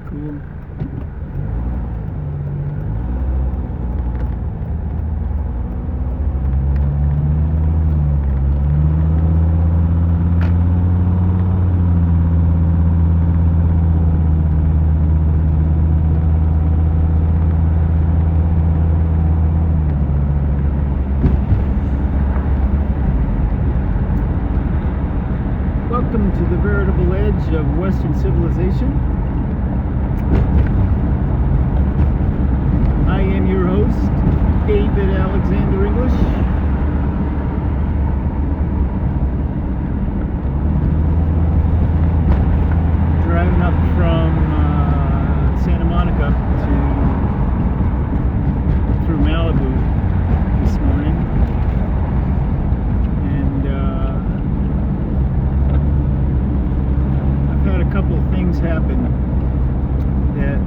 Cool. Welcome to the veritable edge of Western civilization. I am your host, David Alexander English. Driving up from Santa Monica through Malibu this morning. Had a couple of things happen that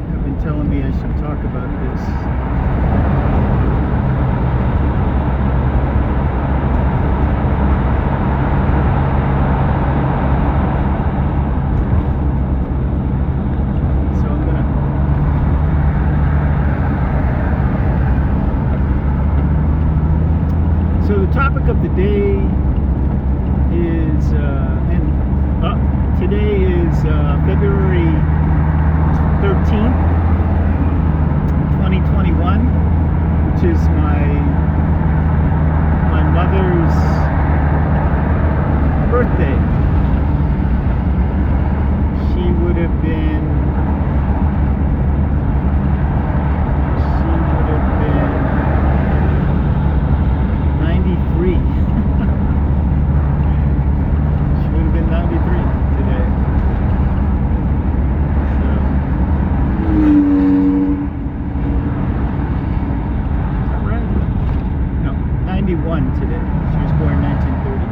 have been telling me I should talk about this. So I'm gonna the topic of the day is today is February 13th, 2021, which is my mother's birthday. She would have been 93. Today. She was born in 1930.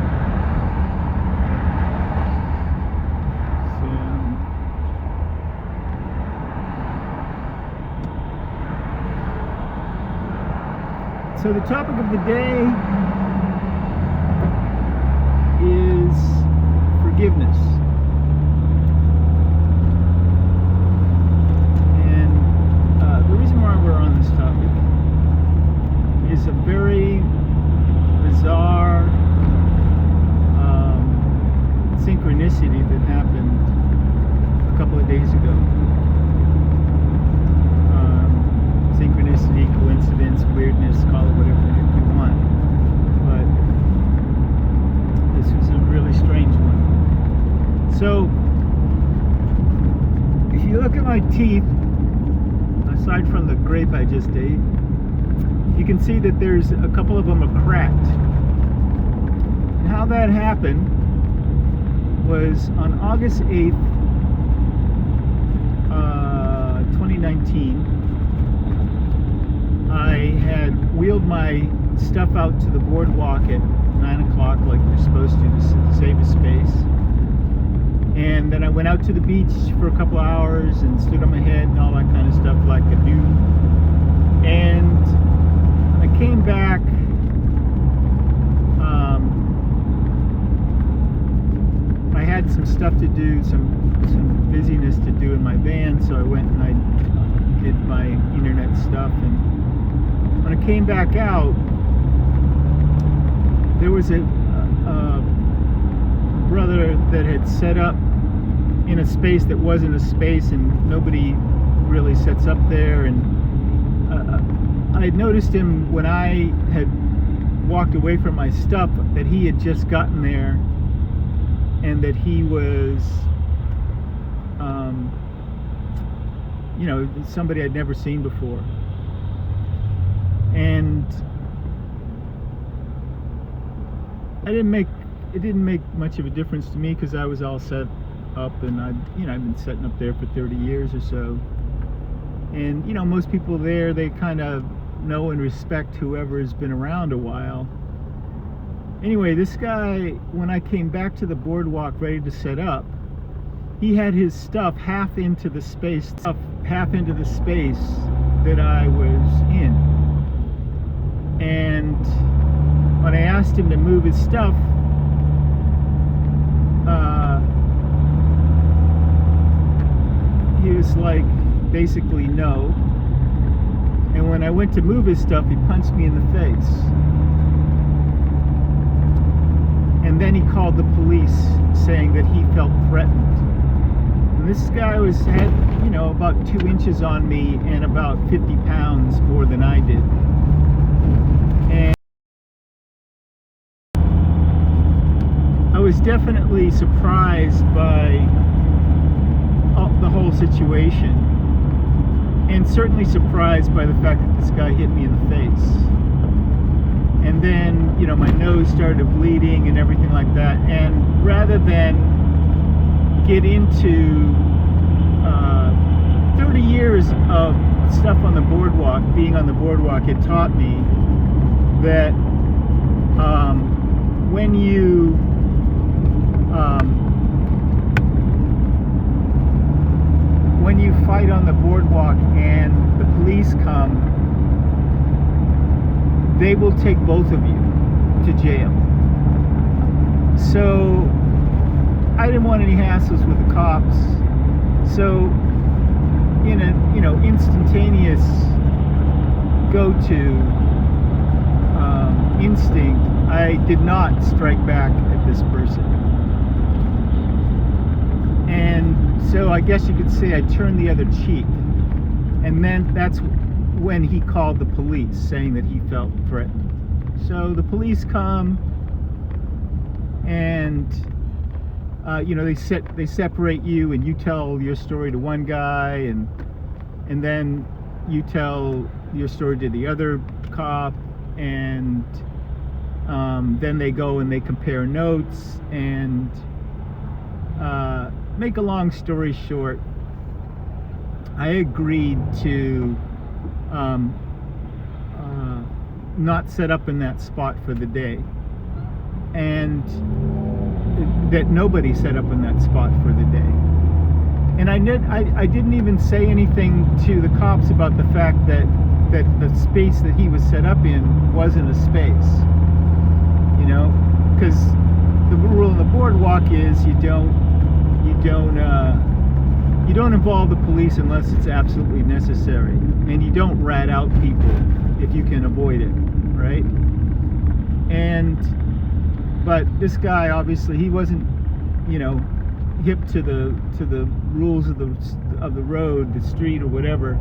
So the topic of the day is forgiveness. And the reason why we're on this topic is a very bizarre synchronicity that happened a couple of days ago. Synchronicity, coincidence, weirdness, call it whatever you want. But this was a really strange one. So, if you look at my teeth, aside from the grape I just ate, you can see that there's a couple of them are cracked. And how that happened was on August 8th, 2019, I had wheeled my stuff out to the boardwalk at 9 o'clock like you're supposed to save a space. And then I went out to the beach for a couple of hours and stood on my head and all that kind of stuff like I do. And I came back. I had some stuff to do, some busyness to do in my van, so I went and I did my internet stuff. And when I came back out, there was a brother that had set up in a space that wasn't a space, and nobody really sets up there. And I had noticed him when I had walked away from my stuff that he had just gotten there, and that he was, somebody I'd never seen before. And it didn't make much of a difference to me because I was all set up, and I've been setting up there for 30 years or so. And most people there, they kind of know and respect whoever has been around a while. Anyway, this guy, when I came back to the boardwalk ready to set up, he had his stuff half into the space that I was in. And when I asked him to move his stuff, basically no. And when I went to move his stuff, he punched me in the face. And then he called the police saying that he felt threatened. And this guy had, about 2 inches on me and about 50 pounds more than I did. And I was definitely surprised by the whole situation. And certainly surprised by the fact that this guy hit me in the face. And then, my nose started bleeding and everything like that. And rather than get into 30 years of stuff on the boardwalk, being on the boardwalk, it taught me that when you fight on the boardwalk and the police come, they will take both of you to jail. So I didn't want any hassles with the cops. So in a instantaneous go-to instinct, I did not strike back at this person. And so I guess you could say I turned the other cheek. And then that's when he called the police, saying that he felt threatened. So the police come, and they separate you, and you tell your story to one guy, and then you tell your story to the other cop, and then they go and they compare notes, and make a long story short, I agreed to not set up in that spot for the day, and that nobody set up in that spot for the day. And I didn't even say anything to the cops about the fact that the space that he was set up in wasn't a space, because the rule on the boardwalk is you don't involve the police unless it's absolutely necessary, and you don't rat out people if you can avoid it, right? But this guy, obviously, he wasn't, hip to the rules of the road, the street, or whatever,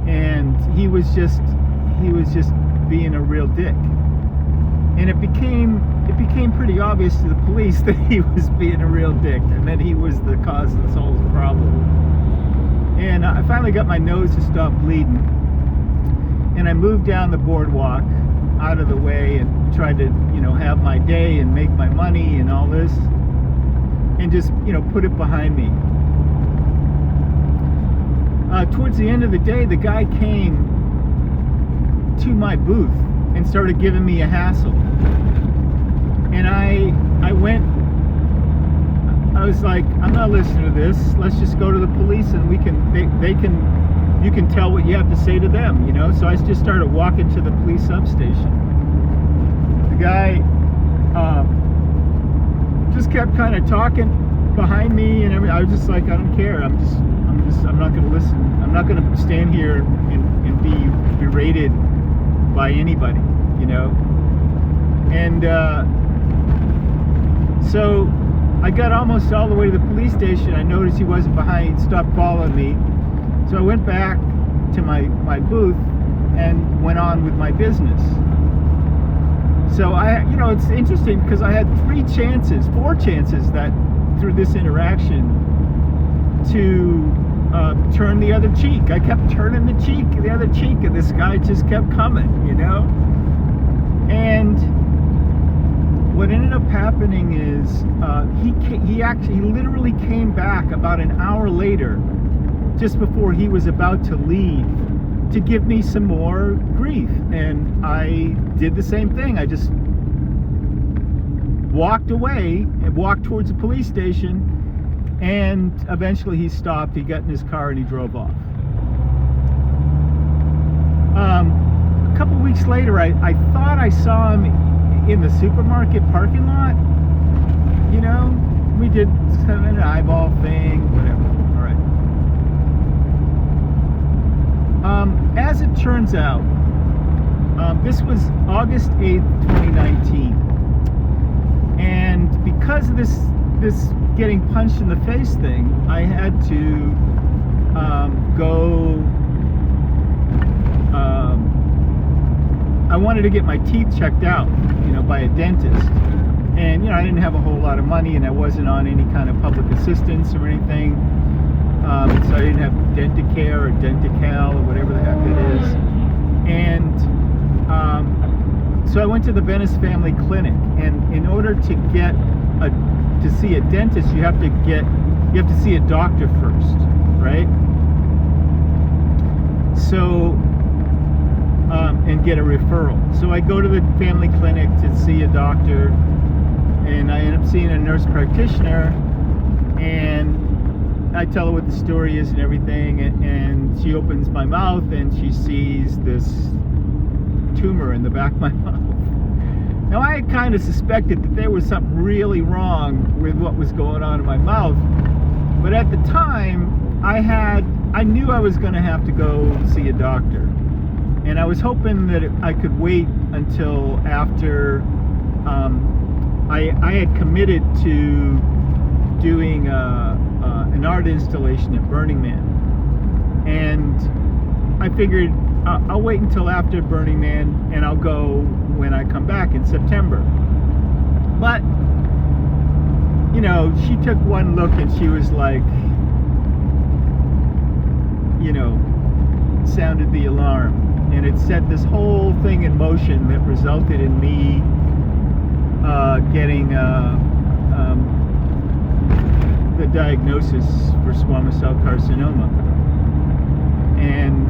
and he was just being a real dick. And it became pretty obvious to the police that he was being a real dick, and that he was the cause of this whole problem. And I finally got my nose to stop bleeding, and I moved down the boardwalk out of the way and tried to, have my day and make my money and all this, and just, put it behind me. Towards the end of the day, the guy came to my booth and started giving me a hassle. And I was like, I'm not listening to this. Let's just go to the police, and you can tell what you have to say to them, So I just started walking to the police substation. The guy just kept kind of talking behind me and everything. I was just like, I don't care. I'm not going to listen. I'm not going to stand here and be berated by anybody, And so I got almost all the way to the police station. I noticed he wasn't behind. He'd stopped following me. So I went back to my booth and went on with my business. So it's interesting because I had 4 chances that through this interaction to turn the other cheek. I kept turning the other cheek, and this guy just kept coming, And what ended up happening is he literally came back about an hour later, just before he was about to leave, to give me some more grief. And I did the same thing. I just walked away and walked towards the police station, and eventually he stopped. He got in his car and he drove off. A couple weeks later, I thought I saw him in the supermarket parking lot. We did kind of an eyeball thing, whatever. All right. As it turns out, this was August 8th, 2019. And because of this getting punched in the face thing, I had to go. I wanted to get my teeth checked out, by a dentist. And I didn't have a whole lot of money, and I wasn't on any kind of public assistance or anything. So I didn't have Dentacare or Dentical or whatever the heck it is. And so I went to the Venice Family Clinic, and in order to get to see a dentist, you have to see a doctor first, right? So and get a referral. So I go to the family clinic to see a doctor, and I end up seeing a nurse practitioner, and I tell her what the story is and everything, and she opens my mouth and she sees this tumor in the back of my mouth. Now, I had kind of suspected that there was something really wrong with what was going on in my mouth, but at the time I knew I was going to have to go see a doctor, and I was hoping that I could wait until after I had committed to doing an art installation at Burning Man, and I figured I'll wait until after Burning Man, and I'll go when I come back in September. But she took one look and she was like, sounded the alarm, and it set this whole thing in motion that resulted in me getting the diagnosis for squamous cell carcinoma. And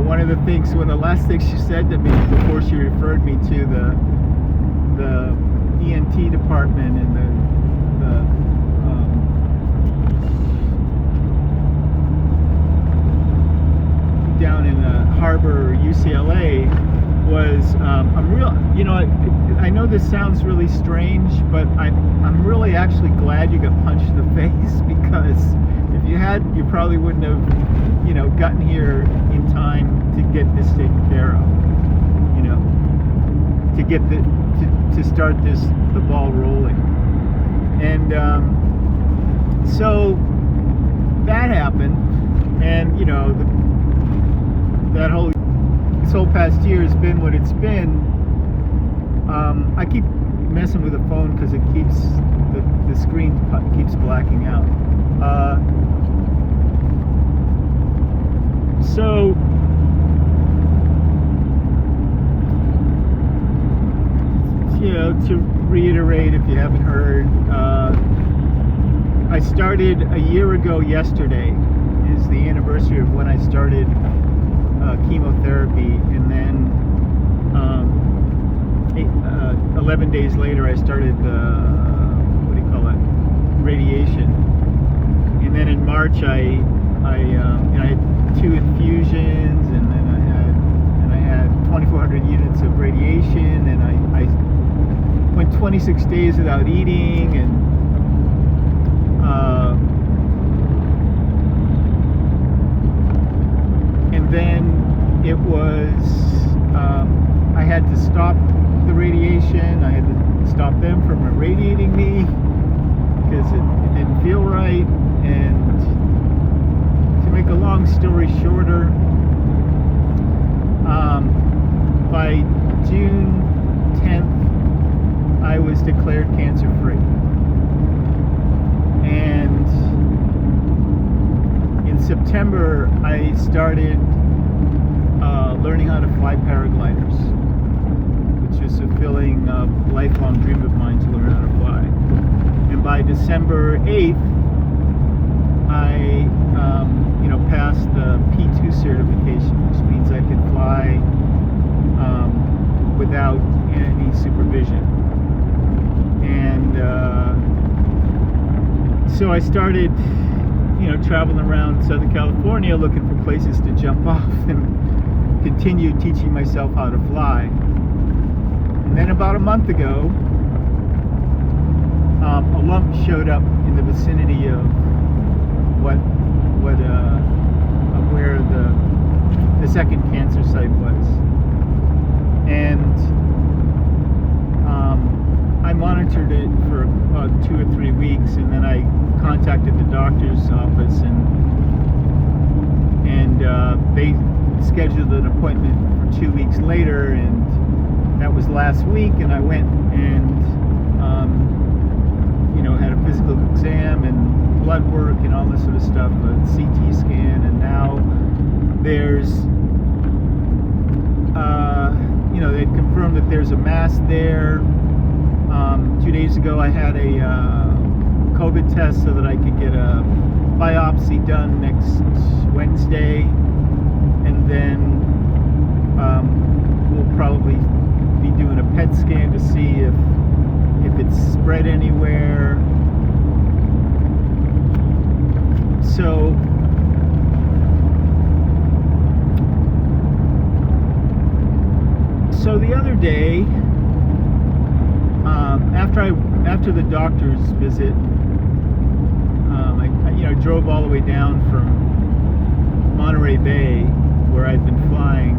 one of the last things she said to me before she referred me to the ENT department and the down in Harbor, UCLA, was I know this sounds really strange, but I'm really actually glad you got punched in the face, because if you had, you probably wouldn't have gotten here in time to get this taken care of, to get to start the ball rolling. And so that happened, and this whole past year has been what it's been. I keep messing with the phone because it keeps the screen keeps blacking out. So to reiterate, if you haven't heard, I started a year ago yesterday is the anniversary of when I started chemotherapy, and then 11 days later I started radiation, and then in March I had 2 infusions, and then I had 2,400 units of radiation, and I went 26 days without eating, and then it was I had to stop the radiation. I had to stop them from irradiating me because it didn't feel right. And to make a long story shorter, by June 10th I was declared cancer free, and in September I started learning how to fly paragliders, which is a fulfilling lifelong dream of mine, to learn how to fly. And by December 8th I passed the P2 certification, which means I can fly without any supervision. And so I started traveling around Southern California looking for places to jump off, and continue teaching myself how to fly. And then about a month ago, a lump showed up in the vicinity of where the the second cancer site was. And I monitored it for about 2 or 3 weeks, and then I contacted the doctor's office, and they scheduled an appointment for 2 weeks later, and that was last week. And I went and had a physical exam and blood work and all this sort of stuff, a CT scan, and now there's they'd confirmed that there's a mass there. 2 days ago I had a COVID test so that I could get a biopsy done next Wednesday, and then we'll probably be doing a PET scan to see if it's spread anywhere. So the other day, after the doctor's visit, I drove all the way down from Monterey Bay, where I'd been flying.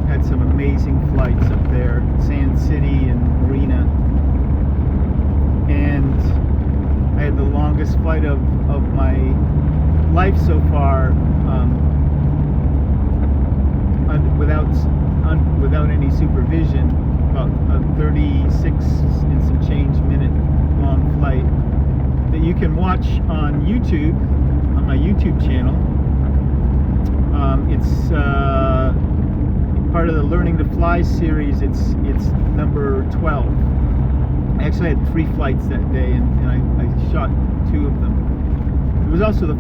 Had some amazing flights up there, Sand City and Marina, and I had the longest flight of my life so far, without any supervision, about a 36 and some change minute long flight that you can watch on YouTube, on my YouTube channel. It's part of the Learning to Fly series. It's number 12. I actually had 3 flights that day, and I shot 2 of them. It was also the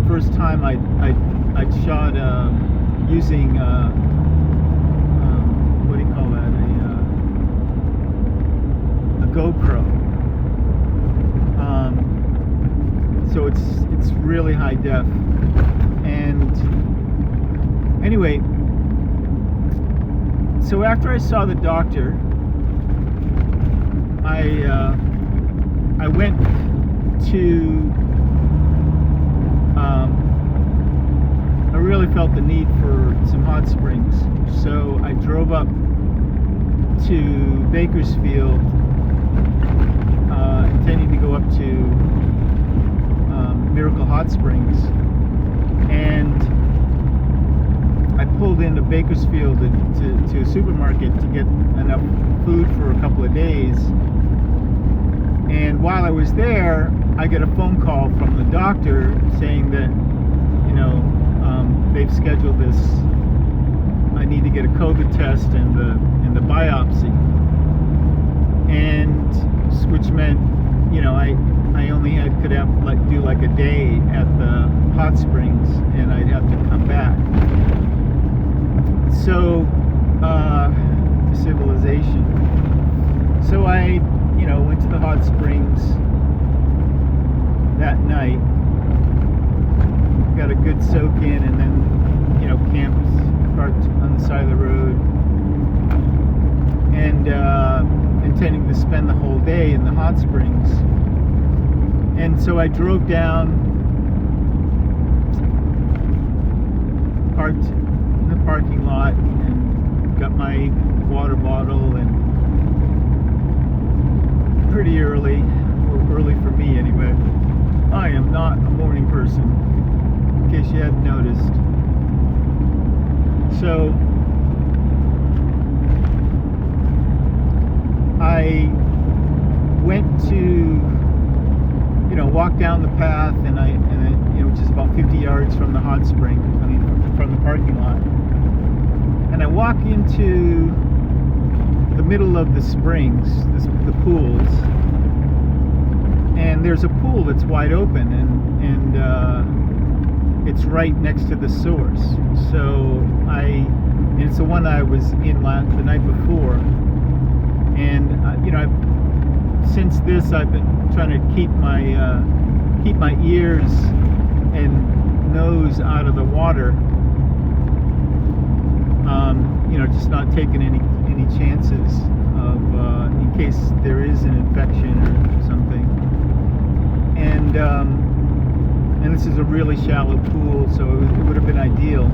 first time I'd shot using what do you call that? A GoPro. So it's really high def. And anyway, so after I saw the doctor, I went to I really felt the need for some hot springs, so I drove up to Bakersfield, intending to go up to Miracle Hot Springs, and I pulled into Bakersfield to a supermarket to get enough food for a couple of days. And while I was there, I get a phone call from the doctor saying that, they've scheduled this. I need to get a COVID test and the biopsy, and which meant, I only could do like a day at the hot springs, and I'd have to come back. So, to civilization. So I, went to the hot springs that night, got a good soak in, and then, camped, parked on the side of the road, and intending to spend the whole day in the hot springs. And so I drove down, parked in the parking lot, and got my water bottle, and pretty early, or early for me anyway. I am not a morning person, in case you hadn't noticed. So I went to, walk down the path, and which is about 50 yards from the hot spring, from the parking lot. And I walk into the middle of the springs, the pools, and there's a pool that's wide open, and it's right next to the source. So it's the one I was in the night before, and since this, I've been trying to keep my ears and nose out of the water. Just not taking any chances of in case there is an infection or something. And and this is a really shallow pool, so it would have been ideal.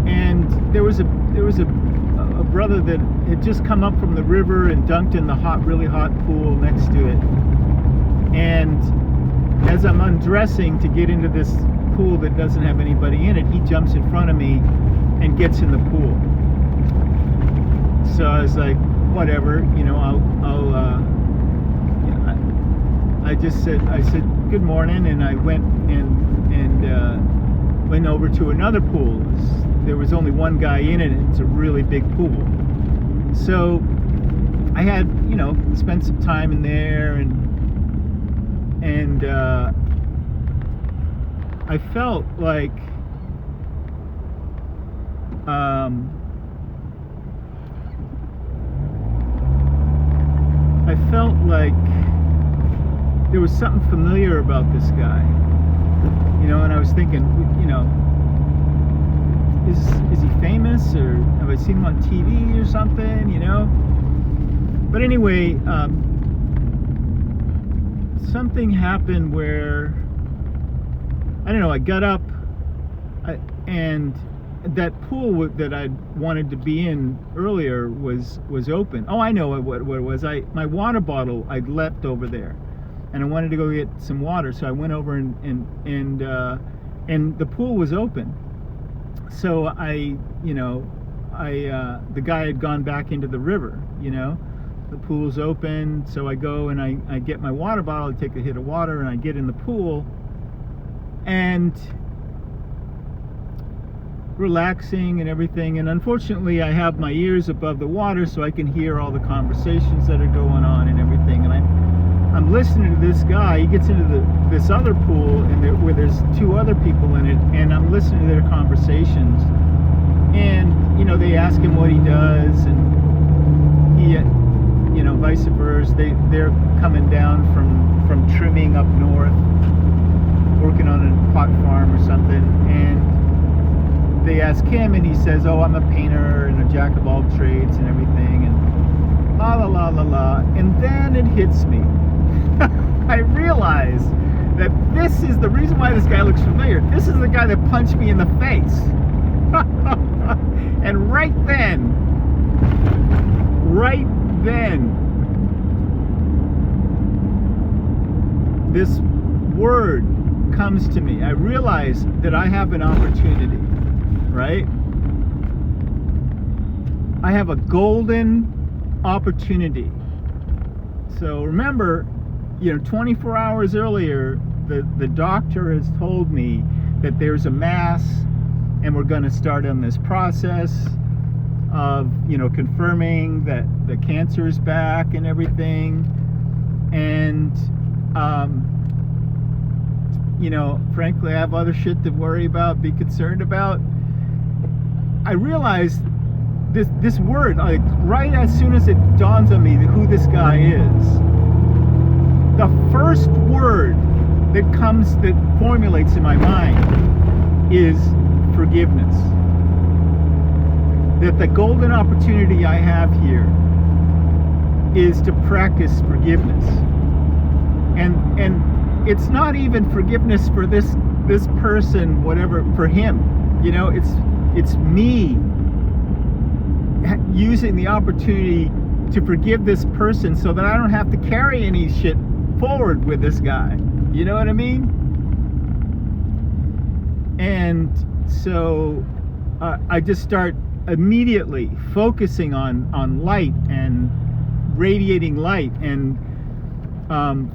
And there was a brother that had just come up from the river and dunked in the really hot pool next to it. And as I'm undressing to get into this pool that doesn't have anybody in it, he jumps in front of me and gets in the pool. So I was like, whatever, I said good morning, and I went and went over to another pool. There was only one guy in it, and it's a really big pool. So I had, spent some time in there, and I felt like there was something familiar about this guy, and I was thinking, is he famous, or have I seen him on TV or something, But anyway, something happened where, I don't know, I got up, and that pool that I wanted to be in earlier was open. Oh, I know what it was. My water bottle I'd left over there, and I wanted to go get some water, so I went over and the pool was open. So the guy had gone back into the river, the pool's open, so I go and I get my water bottle, I take a hit of water, and I get in the pool, and relaxing and everything, and unfortunately I have my ears above the water so I can hear all the conversations that are going on and everything, and I'm listening to this guy. He gets into this other pool where there's two other people in it, and I'm listening to their conversations, and they ask him what he does, and he vice versa, they're coming down from trimming up north, working on a pot farm or something, and they ask him, and he says, oh, I'm a painter and a jack of all trades and everything, and la la la la la. And then it hits me. I realize that this is the reason why this guy looks familiar. This is the guy that punched me in the face. And right then, this word comes to me. I realize that I have an opportunity, right? I have a golden opportunity. So remember, 24 hours earlier, the doctor has told me that there's a mass, and we're going to start on this process of, confirming that the cancer is back and everything. And, frankly, I have other shit to worry about, be concerned about. I realized this word, like right as soon as it dawns on me who this guy is, the first word that formulates in my mind is forgiveness. That the golden opportunity I have here is to practice forgiveness. And it's not even forgiveness for this person, whatever, for him. It's me using the opportunity to forgive this person so that I don't have to carry any shit forward with this guy. You know what I mean? And so I just start immediately focusing on light and radiating light and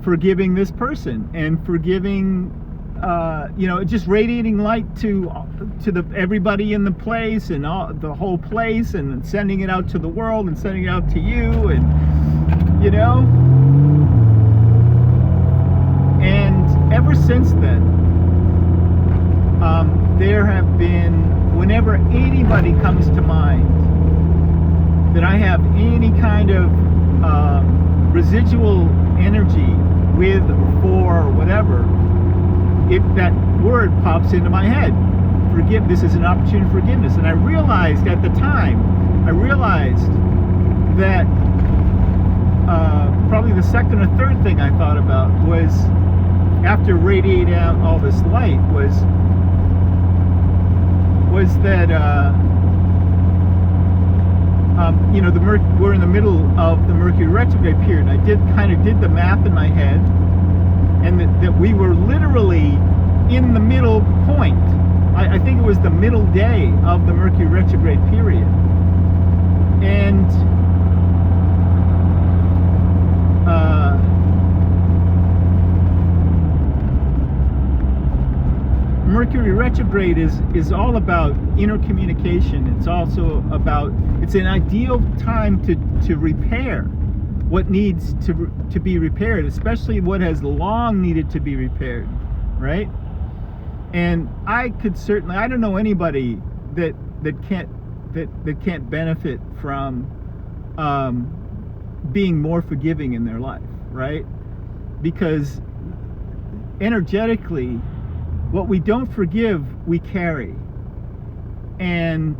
forgiving this person and forgiving just radiating light to everybody in the place and the whole place, and sending it out to the world and sending it out to you, and and ever since then, there have been, whenever anybody comes to mind that I have any kind of residual energy with, for, whatever, if that word pops into my head, this is an opportunity for forgiveness. And I realized at the time, that probably the second or third thing I thought about was, after radiating out all this light, was that you know, we're in the middle of the Mercury retrograde period. I did the math in my head, and that we were literally in the middle point. I think it was the middle day of the Mercury retrograde period, and Mercury retrograde is all about inner communication. It's also about, it's an ideal time to repair what needs to be repaired, especially what has long needed to be repaired, right? And I don't know anybody that can't benefit from being more forgiving in their life, right? Because energetically, what we don't forgive, we carry. And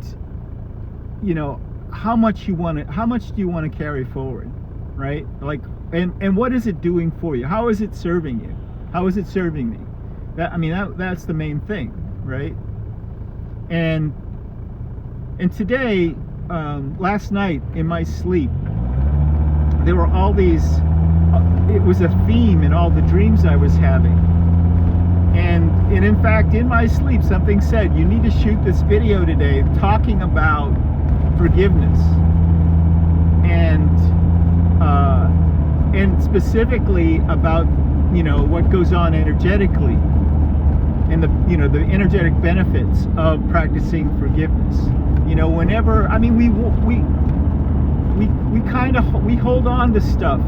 you know, how much do you want to carry forward, right? Like, and what is it doing for you? How is it serving you? How is it serving me? That's the main thing, right? And today, last night in my sleep, there were all these, it was a theme in all the dreams I was having. And in fact, in my sleep, something said, you need to shoot this video today talking about forgiveness. And specifically about, you know, what goes on energetically, and the energetic benefits of practicing forgiveness. You know, whenever, we hold on to stuff,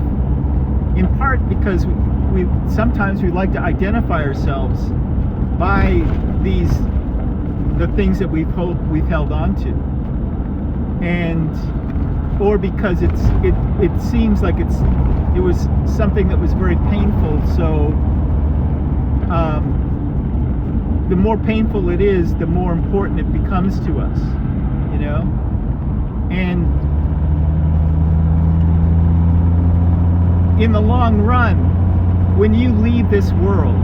in part because we sometimes like to identify ourselves by the things that we've held on to, or because it seems like it was something that was very painful. So the more painful it is, the more important it becomes to us, you know. And in the long run, when you leave this world,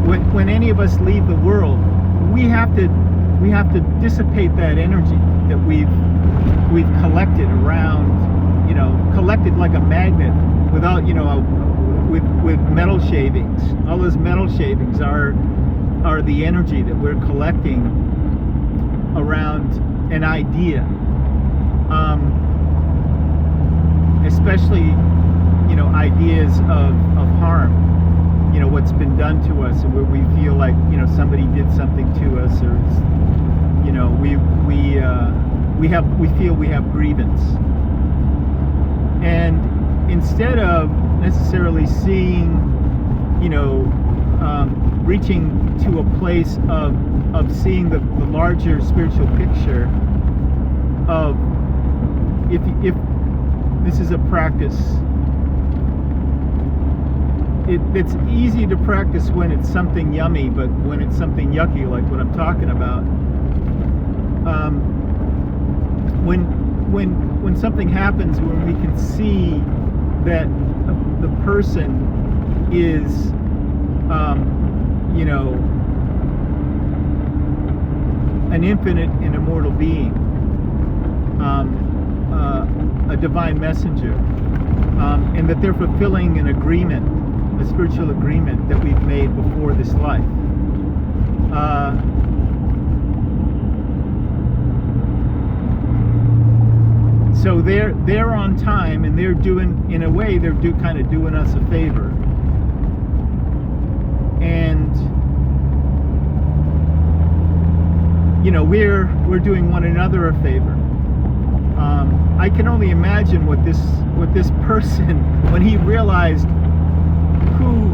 when any of us leave the world, we have to dissipate that energy that we've collected around, you know, collected like a magnet, without, you know, with metal shavings. All those metal shavings are the energy that we're collecting around an idea, especially, you know, ideas of harm, you know, what's been done to us, and where we feel like, you know, somebody did something to us, or, you know, we feel we have grievance. And instead of necessarily seeing, you know, reaching to a place of seeing the larger spiritual picture of, if this is a practice, it's easy to practice when it's something yummy, but when it's something yucky, like what I'm talking about, when something happens, when we can see that the person is, you know, an infinite and immortal being, a divine messenger, and that they're fulfilling an agreement, a spiritual agreement that we've made before this life. So they're on time, and they're doing, in a way, they're kind of doing us a favor. And you know, we're doing one another a favor. I can only imagine what this person, when he realized who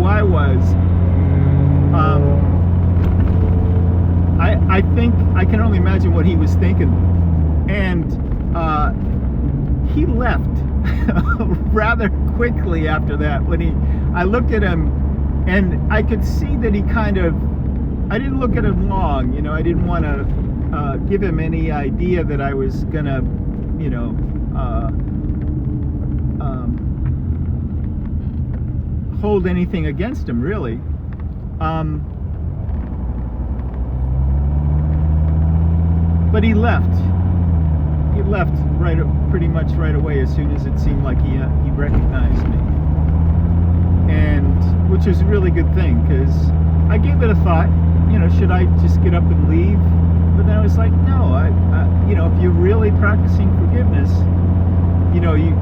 I was, I think I can only imagine what he was thinking. And he left rather quickly after that. I looked at him, and I could see that he I didn't look at him long, you know. I didn't want to give him any idea that I was gonna, you know, hold anything against him, really. But he left. He left pretty much right away as soon as it seemed like he recognized me, and which was a really good thing, because I gave it a thought. Should I just get up and leave? But then I was like, no. If you're really practicing forgiveness,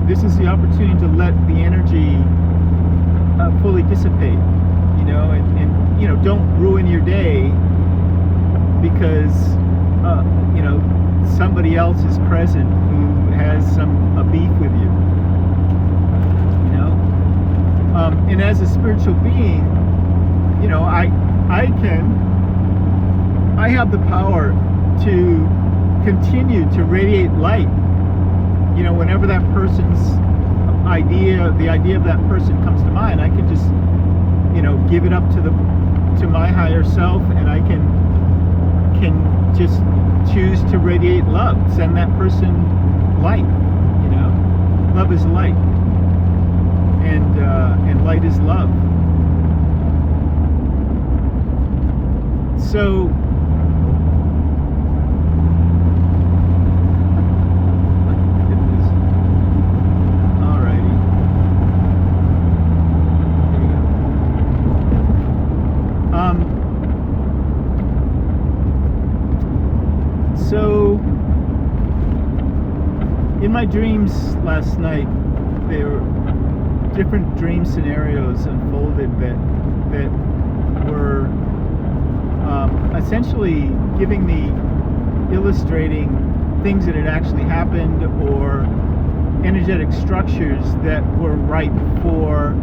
this is the opportunity to let the energy fully dissipate. And don't ruin your day because somebody else is present who has a beef with you. And as a spiritual being, I have the power to continue to radiate light. Whenever that person's the idea of that person comes to mind, I can just, give it up to my higher self, and I can just choose to radiate love, send that person light. Love is light, and light is love. So So, in my dreams last night, there were different dream scenarios unfolded that were essentially illustrating things that had actually happened, or energetic structures that were ripe for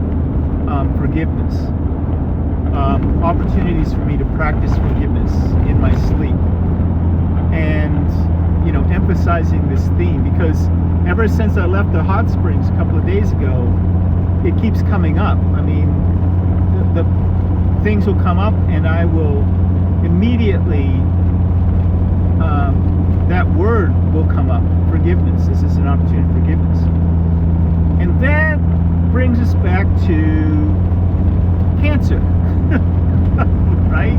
forgiveness. Opportunities for me to practice forgiveness in my sleep. And emphasizing this theme, because ever since I left the hot springs a couple of days ago, it keeps coming up. I mean, the things will come up, and I will immediately that word will come up: forgiveness. This is an opportunity for forgiveness, and that brings us back to cancer, right?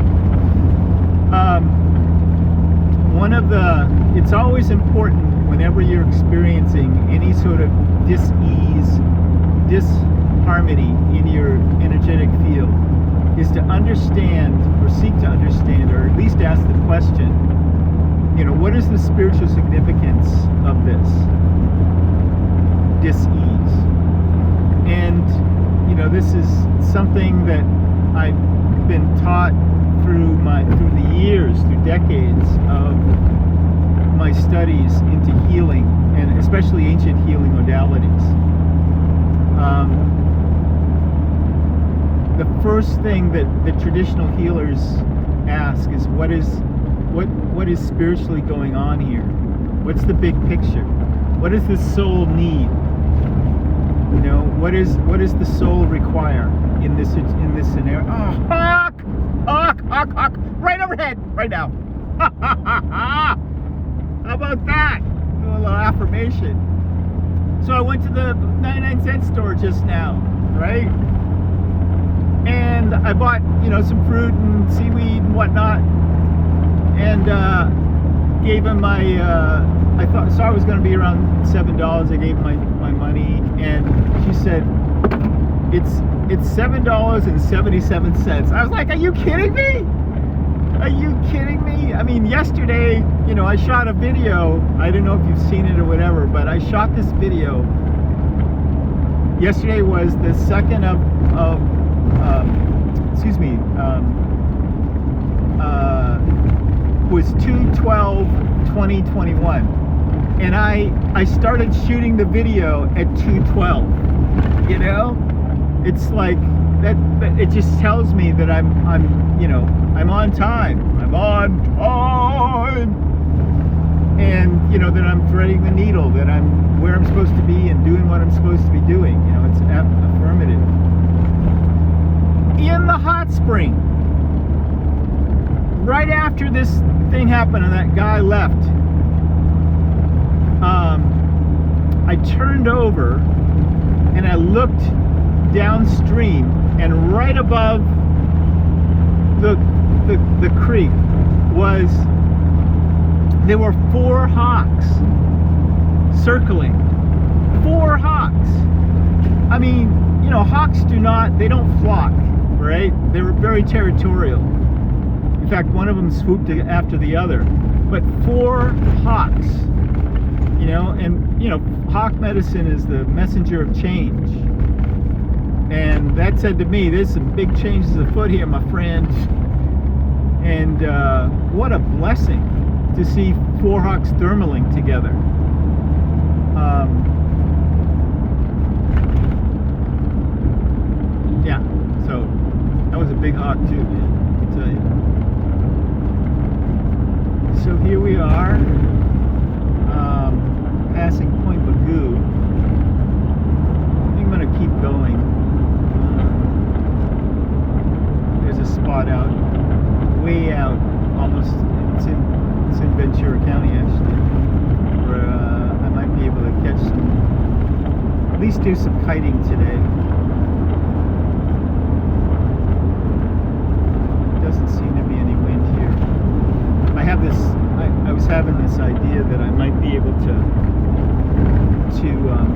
It's always important whenever you're experiencing any sort of dis-ease, disharmony in your energetic field, is to understand, or seek to understand, or at least ask the question, what is the spiritual significance of this dis-ease? And, this is something that I've been taught through the years, through decades of my studies into healing, and especially ancient healing modalities. The first thing that the traditional healers ask is, what is spiritually going on here? What's the big picture? What does the soul need? What does the soul require in this scenario? Oh, hawk! Right overhead, right now. How about that? Do a little affirmation. So I went to the 99-cent store just now, right? And I bought, some fruit and seaweed and whatnot, and gave him my. I thought it was going to be around $7. I gave him my money, and she said, It's $7.77. I was like, are you kidding me? Are you kidding me? I mean, yesterday, I shot a video. I don't know if you've seen it or whatever, but I shot this video. Yesterday was the 2nd was 2/12/2021. And I started shooting the video at 2/12. It's like that. It just tells me that I'm on time. I'm on time, and that I'm threading the needle. That I'm where I'm supposed to be and doing what I'm supposed to be doing. It's affirmative. In the hot spring, right after this thing happened and that guy left, I turned over and I looked downstream, and right above the creek there were 4 hawks circling. 4 hawks. I mean, you know, hawks they don't flock, right? They were very territorial. In fact, one of them swooped after the other. But 4 hawks, you know, and, you know, hawk medicine is the messenger of change. And that said to me, there's some big changes afoot here, my friend. And what a blessing to see 4 hawks thermaling together. Yeah, so that was a big hawk too, man, I can tell you. So here we are, passing Point Magoo. I think I'm going to keep going. There's a spot out, way out, almost, it's in Ventura County actually, where I might be able to catch some, at least do some kiting today. Doesn't seem to be any wind here. I was having this idea that I might be able to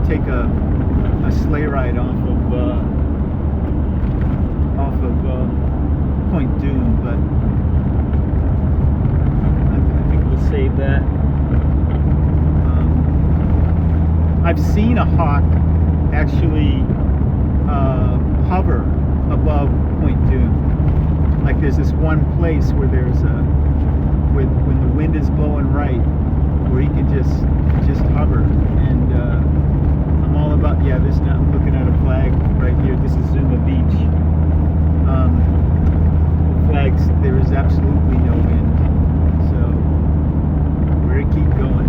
take a sleigh ride off of Point Doom, but I think we'll save that. I've seen a hawk actually hover above Point Doom. Like there's this one place where there's when the wind is blowing right, where he can just hover. And I'm all about, I'm looking at a flag right here. This is Zuma Beach. Flags, there is absolutely no wind, so we're gonna keep going.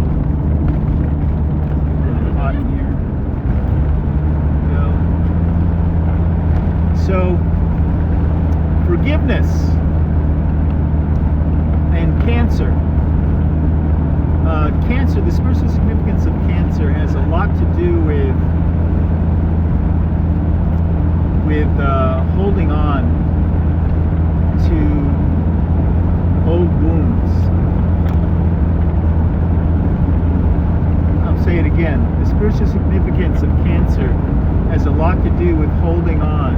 It's really hot in here. So forgiveness and cancer. Cancer, the spiritual significance of cancer has a lot to do with holding on to old wounds. I'll say it again. The spiritual significance of cancer has a lot to do with holding on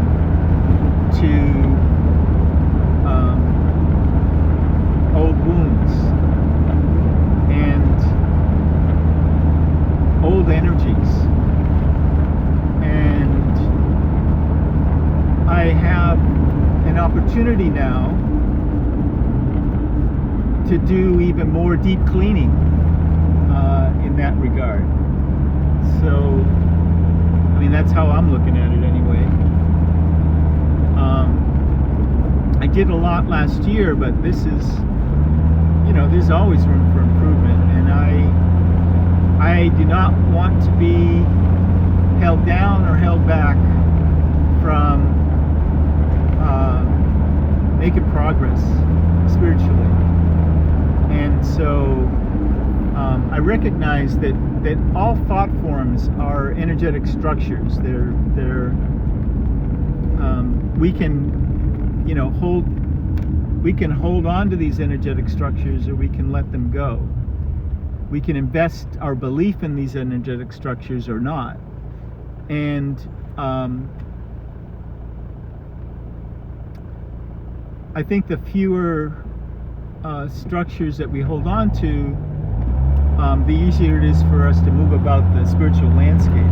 to old wounds and old energies. And I have an opportunity now to do even more deep cleaning in that regard. So, I mean, that's how I'm looking at it anyway. I did a lot last year, but this is, you know, there's always room for improvement, and I do not want to be held down or held back from making progress spiritually. And so I recognize that all thought forms are energetic structures. We can, you know, hold on to these energetic structures, or we can let them go. We can invest our belief in these energetic structures or not. And I think the fewer structures that we hold on to, the easier it is for us to move about the spiritual landscape.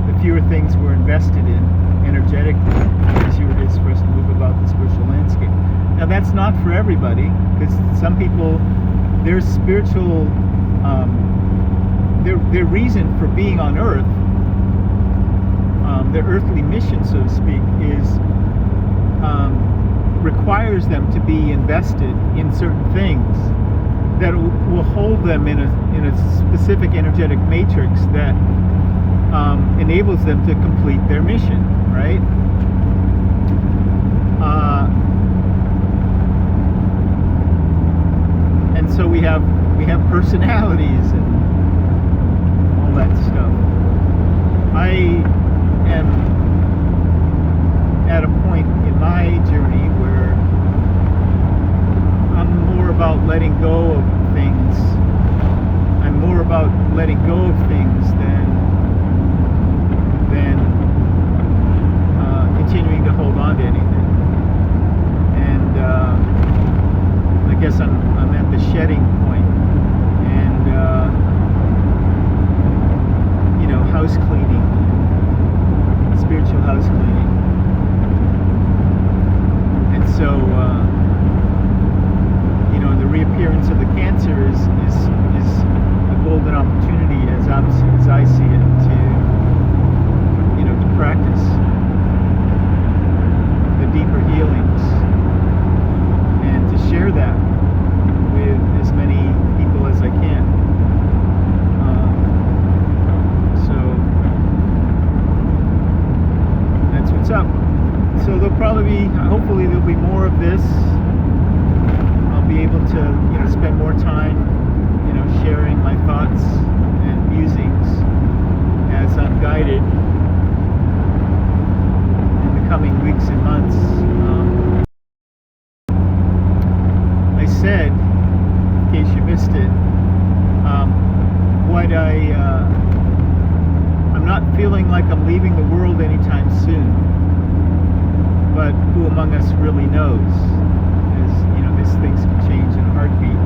The fewer things we're invested in energetically, the easier it is for us to move about the spiritual landscape. Now that's not for everybody, because some people, their spiritual, their reason for being on Earth, their earthly mission, so to speak, is requires them to be invested in certain things that will hold them in a specific energetic matrix that enables them to complete their mission, right? And so we have personalities and all that stuff. letting go of things than continuing to hold on to anything. And I guess I'm at the shedding point, and house cleaning, spiritual house cleaning. And so the reappearance of the cancer is a golden opportunity, as I see it, to practice the deeper healings and to share that with as many people as I can. So that's what's up. So hopefully there'll be more of this. I'll be able to spend more time sharing my thoughts and musings as I'm guided in the coming weeks and months. I said, in case you missed it, I'm not feeling like I'm leaving the world anytime soon, but who among us really knows? As these things can change in a heartbeat,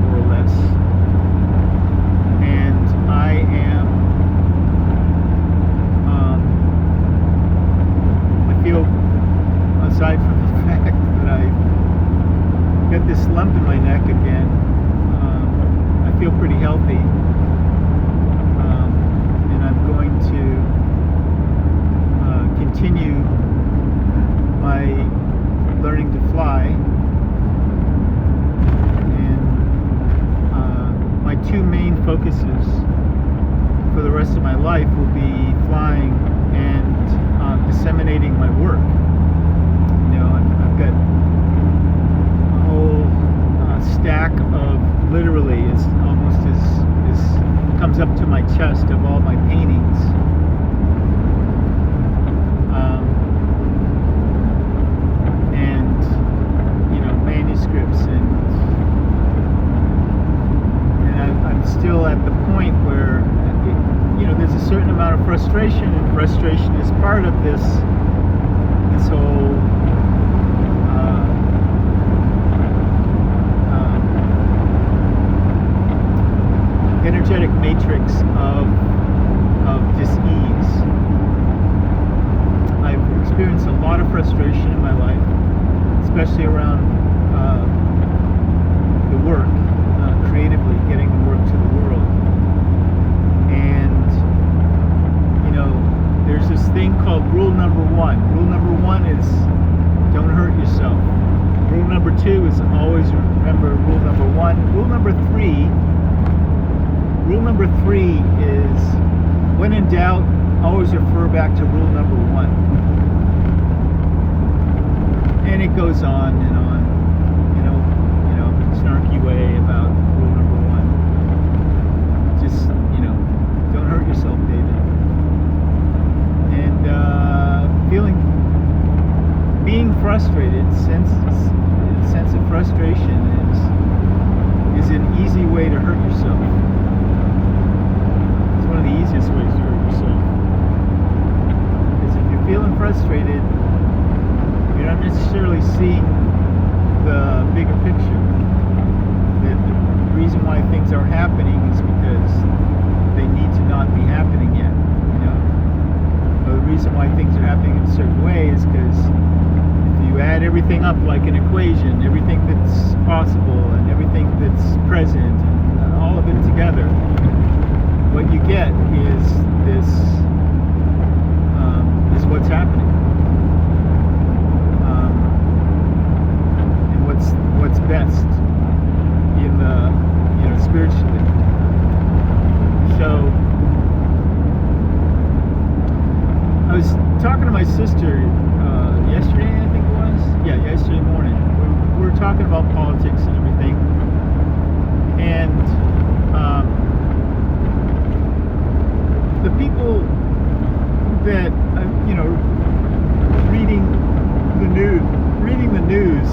more or less. And I am, I feel, aside from the fact that I got this lump in my neck again, I feel pretty healthy. And I'm going to continue my learning to fly. And my two main focuses for the rest of my life will be flying and disseminating my work. I've got a whole stack of, literally, it's almost as comes up to my chest, of all my paintings. And manuscripts, and I'm still at the point where there's a certain amount of frustration, and frustration is part of this whole energetic matrix of dis-ease. I've experienced a lot of frustration in my life, especially around the work, creatively getting the work to the world. And there's this thing called rule number one. Rule number one is don't hurt yourself. Rule number two is always remember rule number one. Rule number three is, when in doubt, always refer back to rule number one. And it goes on and on, snarky way about rule number one. Just, don't hurt yourself, David. And being frustrated, sense of frustration is an easy way to hurt yourself. It's one of the easiest ways to hurt yourself. Because if you're feeling frustrated, you're not necessarily seeing the bigger picture. The reason why things aren't happening is because they need to not be happening yet. The reason why things are happening in a certain way is because if you add everything up like an equation, everything that's possible and everything that's present and all of it together, what you get is this is what's happening. And what's best in the spiritually. So I was talking to my sister yesterday, I think it was. Yeah, yesterday morning. We were talking about politics and everything, and the people that reading the news.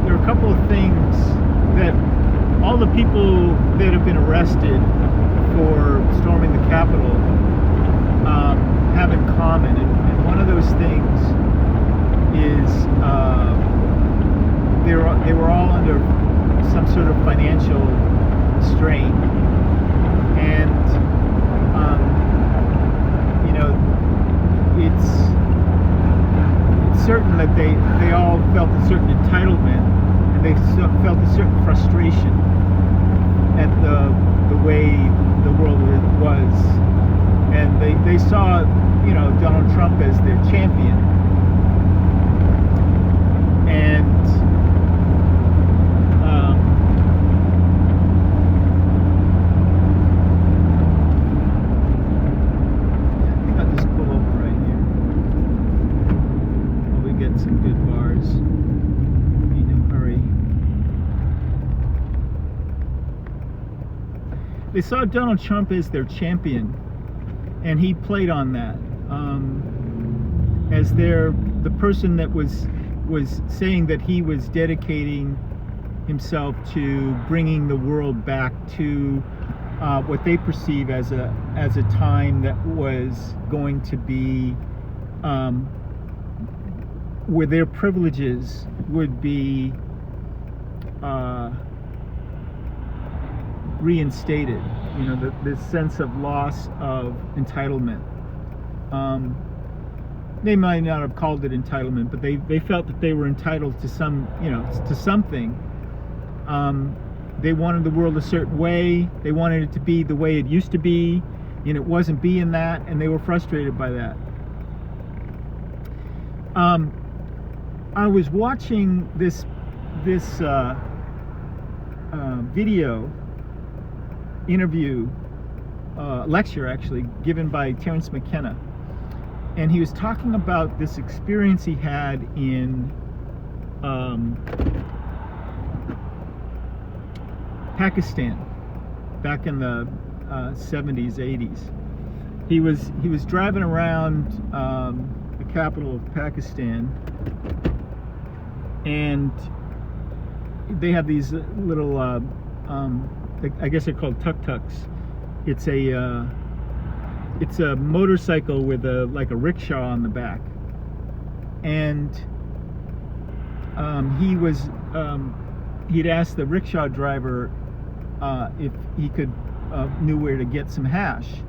There are a couple of things that all the people that have been arrested for storming the Capitol have in common, and one of those things is they were all under some sort of financial strain, and it's certain that they all felt a certain entitlement, and they felt a certain frustration at the way the world was, and they saw Donald Trump as their champion, and I think I'll just pull over right here while we get some good bars. Ain't no hurry. They saw Donald Trump as their champion, and he played on that as the person that was saying that he was dedicating himself to bringing the world back to what they perceive as a time that was going to be where their privileges would be reinstated. The sense of loss of entitlement. They might not have called it entitlement, but they felt that they were entitled to to something. They wanted the world a certain way. They wanted it to be the way it used to be, and it wasn't being that, and they were frustrated by that. I was watching this interview, lecture actually, given by Terence McKenna, and he was talking about this experience he had in Pakistan back in the 70s, 80s. He was driving around the capital of Pakistan, and they have these little I guess they're called tuk-tuks. It's a motorcycle with like a rickshaw on the back, and he'd asked the rickshaw driver if he could knew where to get some hash,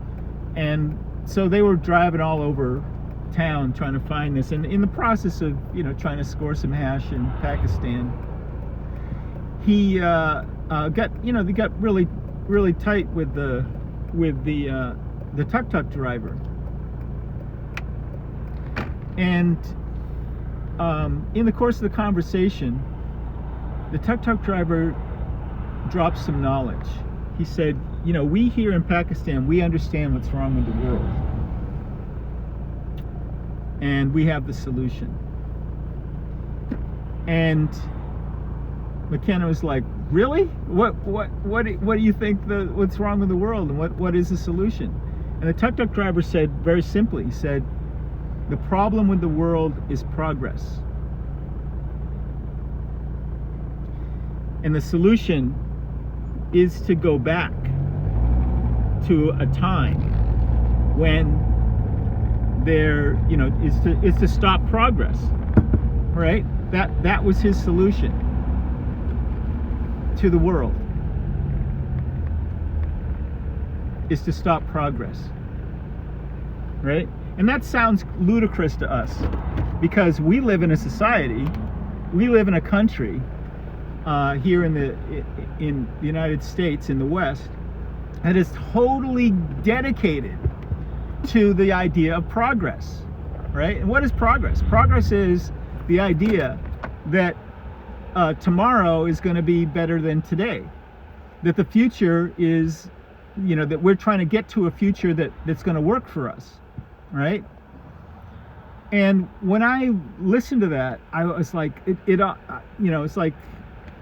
and so they were driving all over town trying to find this, and in the process of trying to score some hash in Pakistan, he they got really tight with the tuk-tuk driver, and in the course of the conversation, the tuk-tuk driver dropped some knowledge. He said, we here in Pakistan, we understand what's wrong with the world, and we have the solution. And McKenna was like, really? What do you think what's wrong with the world, and what is the solution? And the tuk-tuk driver said very simply, he said, the problem with the world is progress, and the solution is to go back to a time when there is to stop progress, right? That was his solution to the world, is to stop progress, right? And that sounds ludicrous to us, because we live in a society, we live in a country here in the United States, in the West, that is totally dedicated to the idea of progress, right? And what is progress? Progress is the idea that tomorrow is going to be better than today, that the future is, that we're trying to get to a future that's going to work for us, right? And when I listened to that, I was like, it's like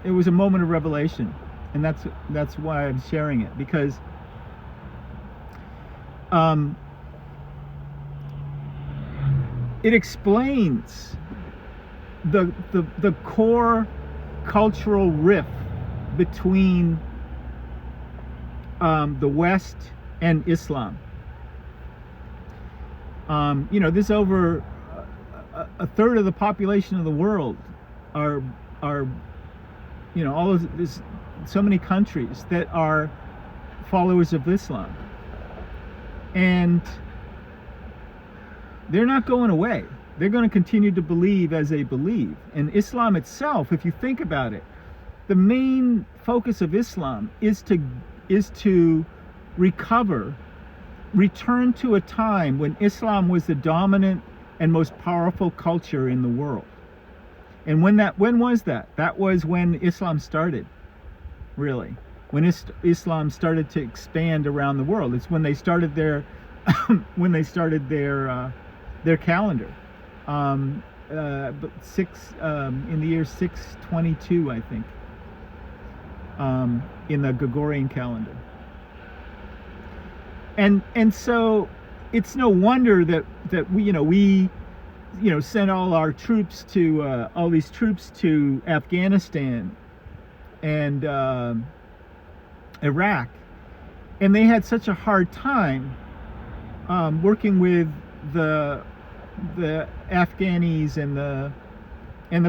it was a moment of revelation, and that's why I'm sharing it, because it explains the core cultural rift between the West and Islam. There's over a third of the population of the world are all of this, so many countries that are followers of Islam, and they're not going away. They're going to continue to believe as they believe. And Islam itself, if you think about it, the main focus of Islam is to return to a time when Islam was the dominant and most powerful culture in the world. And when was that? That was when Islam started, really. When Islam started to expand around the world. It's when they started their their calendar. In the year 622, I think, in the Gregorian calendar. And so it's no wonder that we sent all these troops to Afghanistan and Iraq, and they had such a hard time working with the Afghanis and the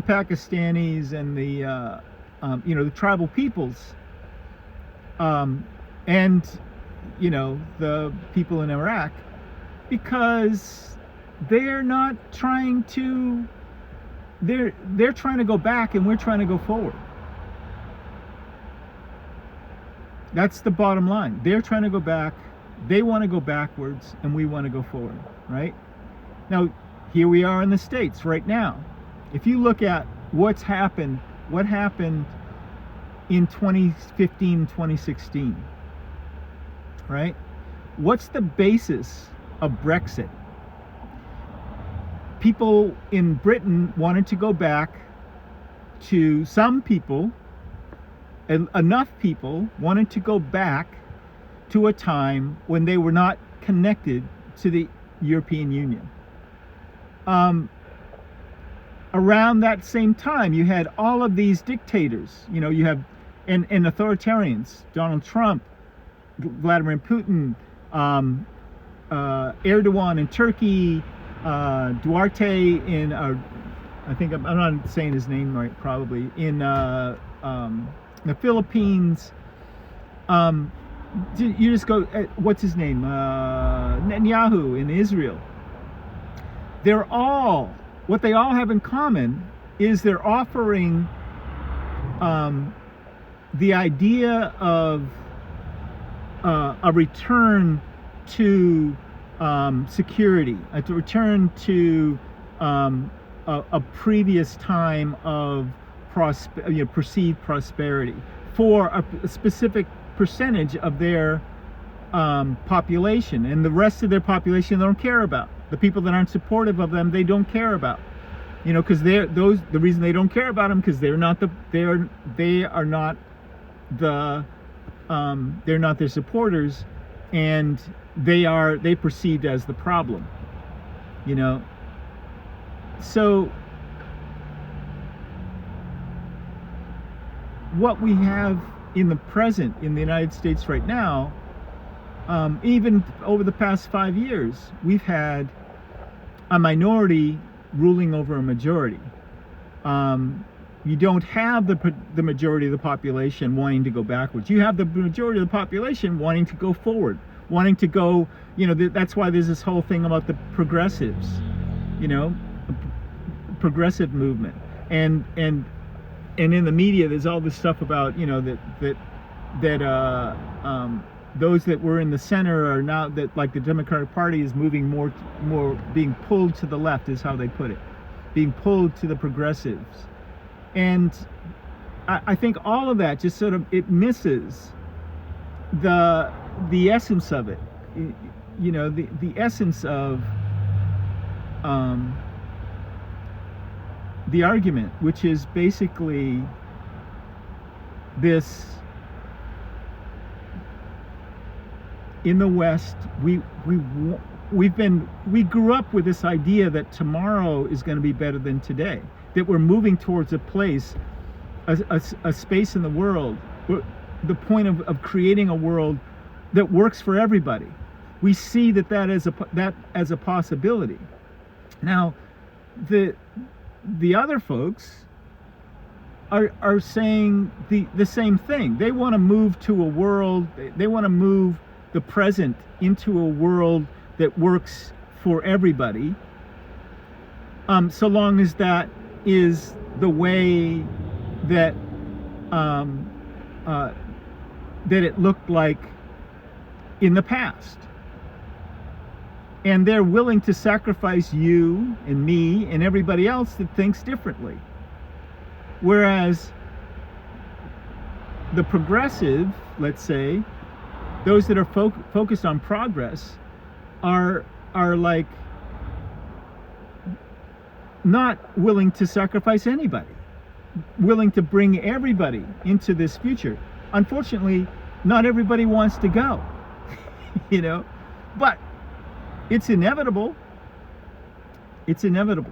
Pakistanis and the tribal peoples, and the people in Iraq, because they're trying to go back and we're trying to go forward. That's the bottom line. They're trying to go back, they want to go backwards, and we want to go forward, right? Now, here we are in the States right now. If you look at what happened in 2015, 2016, right? What's the basis of Brexit? People in Britain wanted to go back to, some people, enough people wanted to go back to a time when they were not connected to the European Union. Around that same time, you had all of these dictators, you have and authoritarians, Donald Trump, Vladimir Putin, Erdogan in Turkey, Duarte in, I think I'm not saying his name right, probably, in the Philippines. You just go, what's his name? Netanyahu in Israel. What they all have in common is they're offering the idea of a return to security, a return to a previous time of perceived prosperity for a specific percentage of their population, and the rest of their population they don't care about. The people that aren't supportive of them, they don't care about, because the reason they don't care about them, because they're not their supporters, and they perceived as the problem, so what we have in the present in the United States right now, even over the past 5 years, we've had a minority ruling over a majority. You don't have the majority of the population wanting to go backwards. You have the majority of the population wanting to go forward, wanting to go, that's why there's this whole thing about the progressives, progressive movement. And in the media, there's all this stuff about, those that were in the center are now, that like the Democratic Party is moving more being pulled to the left, is how they put it, being pulled to the progressives. And I think all of that just sort of, it misses the essence of it, the essence of the argument, which is basically this: in the West, we grew up with this idea that tomorrow is going to be better than today, that we're moving towards a place, a space in the world, where the point of creating a world that works for everybody. We see that as a possibility. Now, the other folks are saying the same thing. They want to move to a world. They want to move the present into a world that works for everybody. So long as that is the way that that it looked like in the past. And they're willing to sacrifice you and me and everybody else that thinks differently. Whereas the progressive, let's say, those that are focused on progress are like not willing to sacrifice anybody, willing to bring everybody into this future. Unfortunately, not everybody wants to go, you know, but it's inevitable. It's inevitable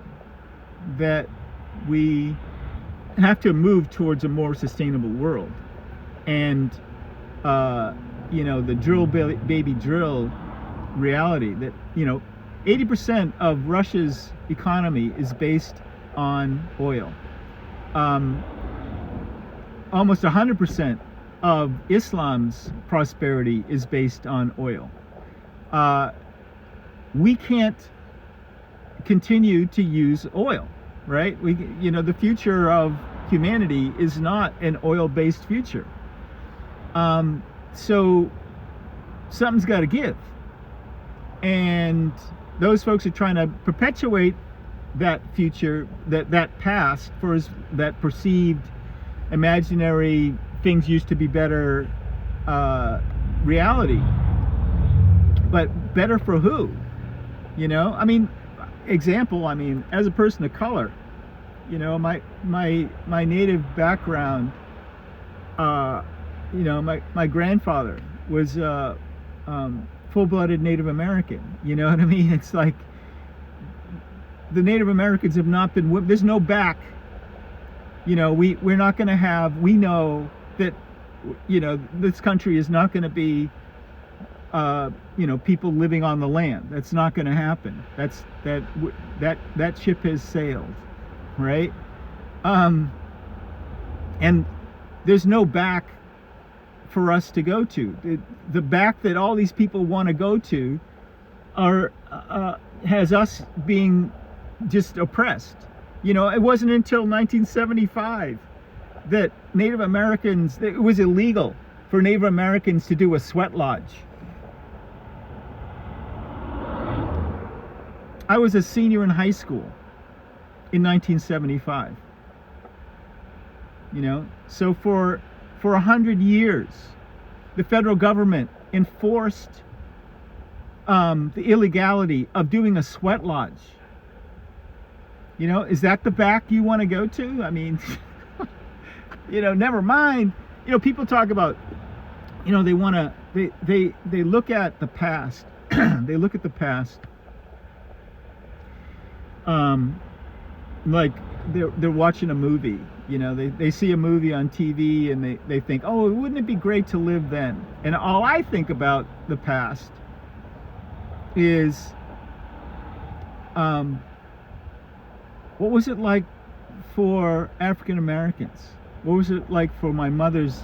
that we have to move towards a more sustainable world. And you know, the drill baby drill reality that, you know, 80% of Russia's economy is based on oil. Almost 100% of Islam's prosperity is based on oil. We can't continue to use oil, right? You know, the future of humanity is not an oil-based future. So something's got to give. And those folks are trying to perpetuate that future, that past, for that perceived imaginary things used to be better reality. But better for who? You know, I mean, example, I mean, as a person of color, you know, my native background, you know, my grandfather was full-blooded Native American. You know what I mean? It's like the Native Americans have not been, there's no back. You know, we're not going to have, we know that, you know, this country is not going to be, you know, people living on the land. That's not going to happen. That ship has sailed, right? And there's no back for us to go to. The back that all these people want to go to has us being just oppressed. You know, it wasn't until 1975 that Native Americans, it was illegal for Native Americans to do a sweat lodge. I was a senior in high school in 1975. You know, so for 100 years, the federal government enforced the illegality of doing a sweat lodge. You know, is that the back you want to go to? I mean, you know, never mind. You know, people talk about, you know, they want to, they look at the past. They look at the past. Like they're watching a movie. You know, they see a movie on TV and they think, oh, wouldn't it be great to live then? And all I think about the past is, what was it like for African Americans? What was it like for my mother's,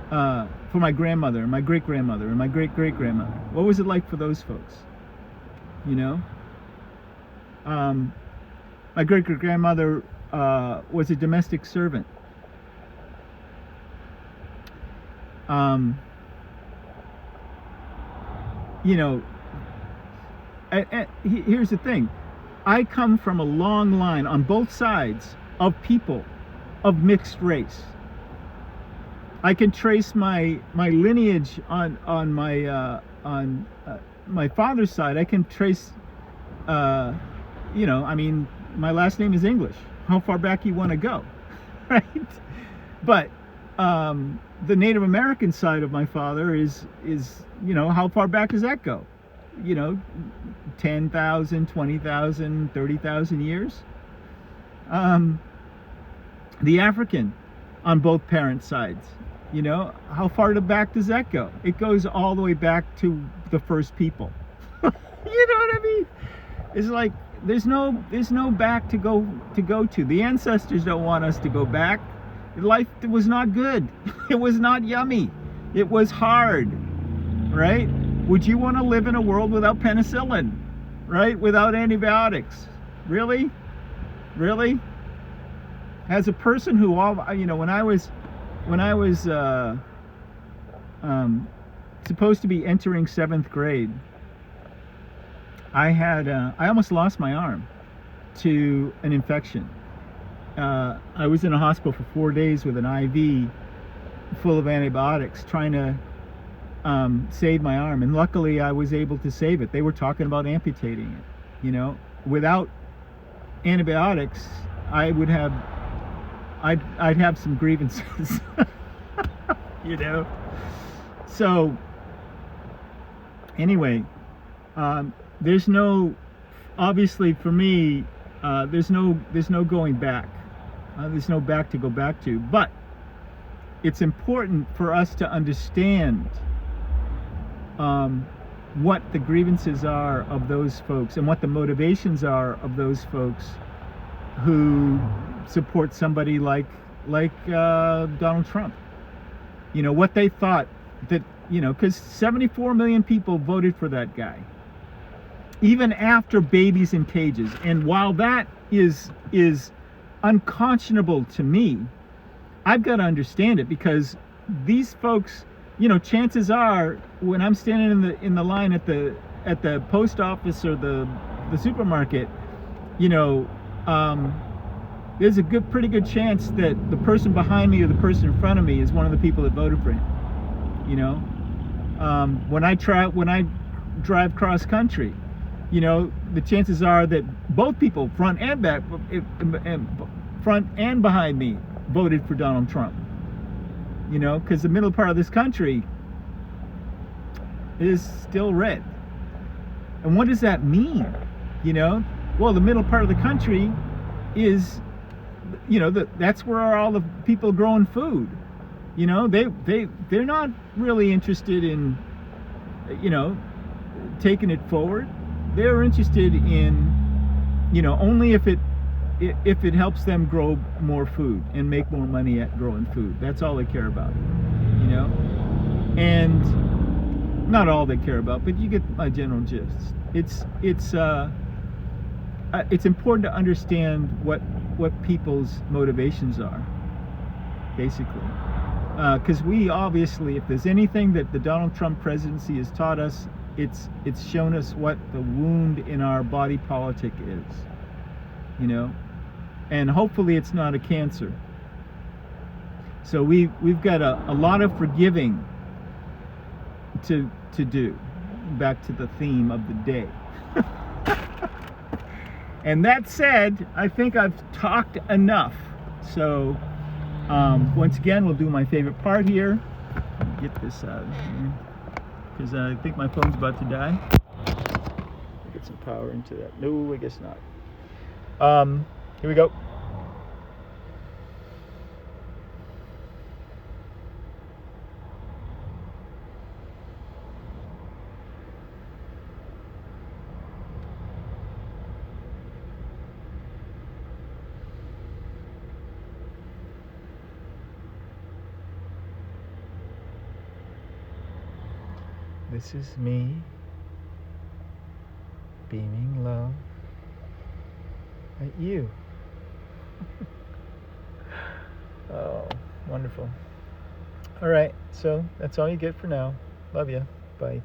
for my grandmother and my great-grandmother and my great-great-grandmother? What was it like for those folks? You know? My great-great-grandmother was a domestic servant. You know, here's the thing. I come from a long line on both sides of people of mixed race. I can trace my lineage on my father's side. I can trace, you know, I mean, my last name is English. How far back you want to go, right? But the Native American side of my father is, you know, how far back does that go? You know, 10,000, 20,000, 30,000 years. The African on both parents' sides, You know, how far back does that go? It goes all the way back to the first people. You know what I mean? It's like there's no back to go to. The ancestors don't want us to go back. Life was not good. It was not yummy. It was hard, right? Would you want to live in a world without penicillin, right? Without antibiotics? Really? Really? As a person who, you know, when I was supposed to be entering 7th grade, I almost lost my arm to an infection. I was in a hospital for 4 days with an IV full of antibiotics trying to save my arm, and luckily I was able to save it. They were talking about amputating it. You know, without antibiotics, I'd have some grievances. You know. So anyway, there's no, obviously for me, there's no going back. There's no back to go back to. But it's important for us to understand what the grievances are of those folks and what the motivations are of those folks who support somebody like Donald Trump. You know, what they thought that, you know, because 74 million people voted for that guy, even after babies in cages. And while that is unconscionable to me, I've got to understand it, because these folks, you know, chances are when I'm standing in the line at the post office or the supermarket, you know, there's a pretty good chance that the person behind me or the person in front of me is one of the people that voted for him. You know, when I drive cross country, you know, the chances are that both people, front and back, front and behind me, voted for Donald Trump. You know, because the middle part of this country is still red. And what does that mean? You know, well, the middle part of the country is, you know, that's where are all the people growing food. You know, they're not really interested in, you know, taking it forward. They're interested in, you know, only if it helps them grow more food and make more money at growing food. That's all they care about, you know. And not all they care about, but you get my general gist. It's important to understand what people's motivations are, basically. Because we obviously, if there's anything that the Donald Trump presidency has taught us, it's shown us what the wound in our body politic is, you know, and hopefully it's not a cancer. So we've got a lot of forgiving to do, back to the theme of the day. And that said, I think I've talked enough. So once again, we'll do my favorite part here. Get this out of here, because I think my phone's about to die. Get some power into that. No, I guess not. Here we go. This is me beaming love at you. Oh, wonderful. All right, so that's all you get for now. Love you. Bye.